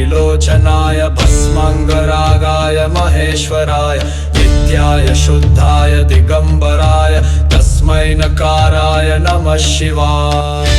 त्रिलोचनाय भस्मांगरागाय महेश्वराय नित्याय शुद्धाय दिगंबराय तस्मै नकाराय नमः शिवाय।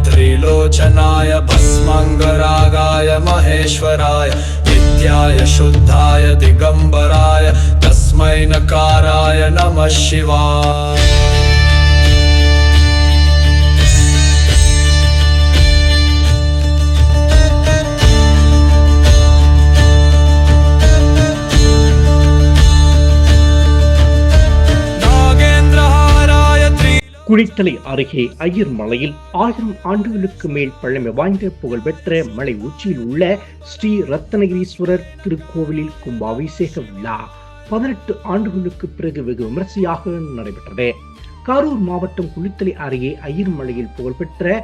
त्रिलोचनाय भस्मांगरागाय महेश्वराय नित्याय शुद्धाय दिगंबराय तस्मै नकाराय नमः शिवाय। குளித்தலை அருகே ஐயர் மலையில் 1000 ஆண்டுகளுக்கு மேல் பழமை வாய்ந்த புகழ்பெற்ற மலை உச்சியில் உள்ள ஸ்ரீ ரத்னகிரீஸ்வரர் திருக்கோவிலில் கும்பாபிஷேக விழா 18 ஆண்டுகளுக்கு பிறகு வெகு விமர்சையாக நடைபெற்றது. கரூர் மாவட்டம் குளித்தலை அருகே ஐயர் மலையில் புகழ்பெற்ற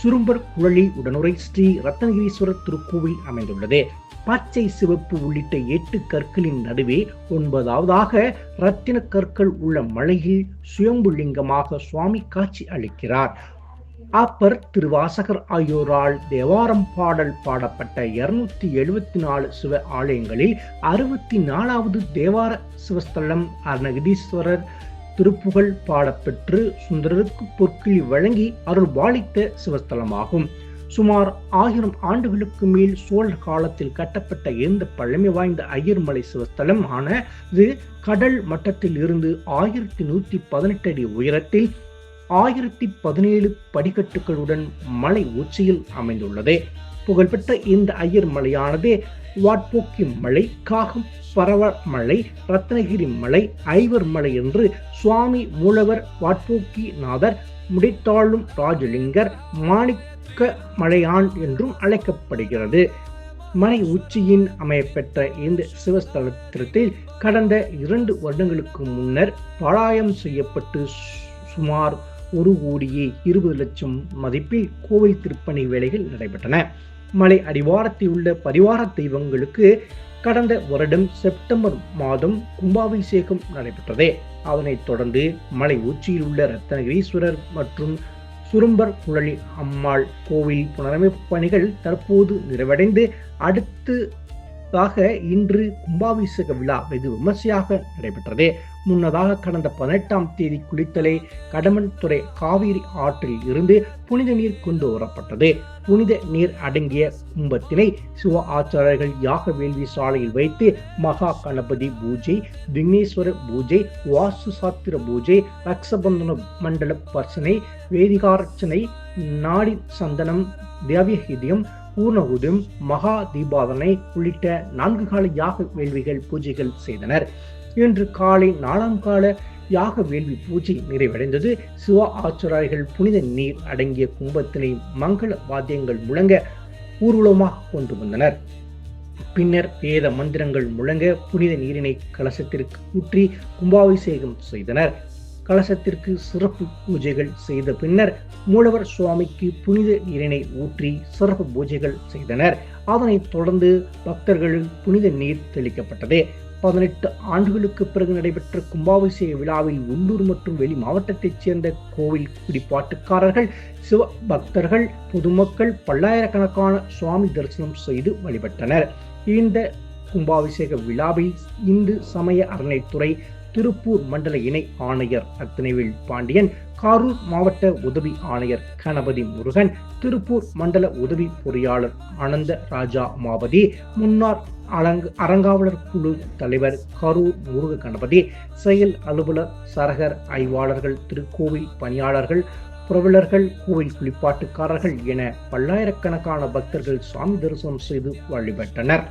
சுரும்பர் குழலி உடனுரை ஸ்ரீ ரத்னகிரீஸ்வரர் திருக்கோவில் அமைந்துள்ளது. பச்சை சிவப்பு உள்ளிட்ட 8 கற்களின் நடுவே 9வதாக ரத்தின கற்கள் உள்ள மலையில் சுயம்புலிங்கமாக சுவாமி காட்சி அளிக்கிறார். அப்பர் திருவாசகர் ஆகியோரால் தேவாரம் பாடல் பாடப்பட்ட 274 சிவ ஆலயங்களில் 64வது தேவார சிவஸ்தலம் அருணகிரீஸ்வரர் திருப்புகழ் பாடப்பெற்று சுந்தரருக்கு பொற்கிழி வழங்கி அருள் பாலித்த சிவஸ்தலமாகும். சுமார் 1000 ஆண்டுகளுக்கு மேல் சோழர் காலத்தில் கட்டப்பட்ட இந்த பழமை வாய்ந்த ஐயர்மலை சிவஸ்தலம் ஆனது கடல் மட்டத்தில் இருந்து 1118 அடி உயரத்தில் 1017 படிக்கட்டுகளுடன் மலை உச்சியில் அமைந்துள்ளது. புகழ்பெற்ற இந்த ஐயர் மலையானது வாட்போக்கி மலை, காகம் பரவ மலை, ரத்னகிரி மலை, ஐவர் மலை என்று சுவாமி மூலவர், வாட்போக்கி நாதர், முடித்தாளும் ராஜலிங்கர், மாணிக்க மலையான் என்றும் அழைக்கப்படுகிறது. மலை உச்சியின் அமையப்பெற்ற இந்த சிவஸ்தலத்தில் கடந்த 2 வருடங்களுக்கு முன்னர் பாளாயம் செய்யப்பட்டு சுமார் 1,20,00,000 மதிப்பில் கோவில் திருப்பணி வேலைகள் நடைபெற்றன. மலை அடிவாரத்தில் உள்ள பரிவார தெய்வங்களுக்கு கடந்த வருடம் செப்டம்பர் மாதம் கும்பாபிஷேகம் நடைபெற்றது. அதனைத் தொடர்ந்து மலை உச்சியில் உள்ள ரத்னகிரீஸ்வரர் மற்றும் சுரும்பர் குழலி அம்மாள் கோவில் புனரமைப்பு பணிகள் தற்போது நிறைவடைந்து அடுத்து இன்று கும்பாபிஷேக விழா வெகு விமர்சையாக நடைபெற்றது. முன்னதாக கடந்த 18ஆம் தேதி குளித்தலை கடமன்துறை காவிரி ஆற்றில் இருந்து புனித நீர் கொண்டு வரப்பட்டது. புனித நீர் அடங்கிய கும்பத்தினை சிவ ஆச்சாரியர்கள் யாக வேள்வி சாலையில் வைத்து மகா கணபதி பூஜை, விக்னேஸ்வர பூஜை, வாஸ்து சாத்திர பூஜை, ரக்ஷபந்தன மண்டல பர்சனை, வேதிகார்ச்சனை, நாடி சந்தனம், திவ்யஹிதியம், பூர்ணகுதம், மகா தீபாவனை உள்ளிட்ட 4 கால யாக வேள்விகள் பூஜைகள் செய்தனர். இன்று காலை 4ஆம் கால யாக வேள்வி பூஜை நிறைவடைந்தது. சிவ ஆச்சாரியர்கள் புனித நீர் அடங்கிய கும்பத்தினை மங்கள வாத்தியங்கள் முழங்க ஊர்வலமாக கொண்டு வந்தனர். பின்னர் வேத மந்திரங்கள் முழங்க புனித நீரினை கலசத்திற்கு ஊற்றி கும்பாபிஷேகம் செய்தனர். கலசத்திற்கு சிறப்பு பூஜைகள் செய்த பின்னர் மூலவர் சுவாமிக்கு புனித நீரினை ஊற்றி சிறப்பு பூஜைகள் செய்தனர். அதனைத் தொடர்ந்து பக்தர்களின் புனித நீர் தெளிக்கப்பட்டது. 18 ஆண்டுகளுக்கு பிறகு நடைபெற்ற கும்பாபிஷேக விழாவில் உள்ளூர் மற்றும் வெளி மாவட்டத்தைச் சேர்ந்த கோவில் குடிப்பாட்டுக்காரர்கள், சிவ பக்தர்கள், பொதுமக்கள் பல்லாயிரக்கணக்கான சுவாமி தரிசனம் செய்து வழிபட்டனர். இந்த கும்பாபிஷேக விழாவில் இந்து சமய அறநிலைத்துறை திருப்பூர் மண்டல இணை ஆணையர் ரத்னவேல் பாண்டியன், கரூர் மாவட்ட உதவி ஆணையர் கணபதி முருகன், திருப்பூர் மண்டல உதவி பொறியாளர் ஆனந்த ராஜா மாவதி, முன்னாள் அறங்காவலர் குழு தலைவர் கரூர் முருக கணபதி, செயல் அலுவலர் சரகர் ஆய்வாளர்கள், திருக்கோவில் பணியாளர்கள், புரவலர்கள், கோவில் குளிப்பாட்டுக்காரர்கள் என பல்லாயிரக்கணக்கான பக்தர்கள் சாமி தரிசனம் செய்து வழிபட்டனர்.